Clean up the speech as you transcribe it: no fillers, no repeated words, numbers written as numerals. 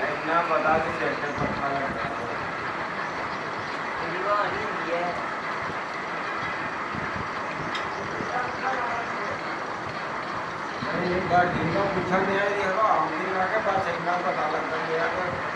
इतना बता के सेंटर पक्का लगता है गाड़ी में पूछा नहीं आई हवा आमदी ना के पास इतना पता लगता है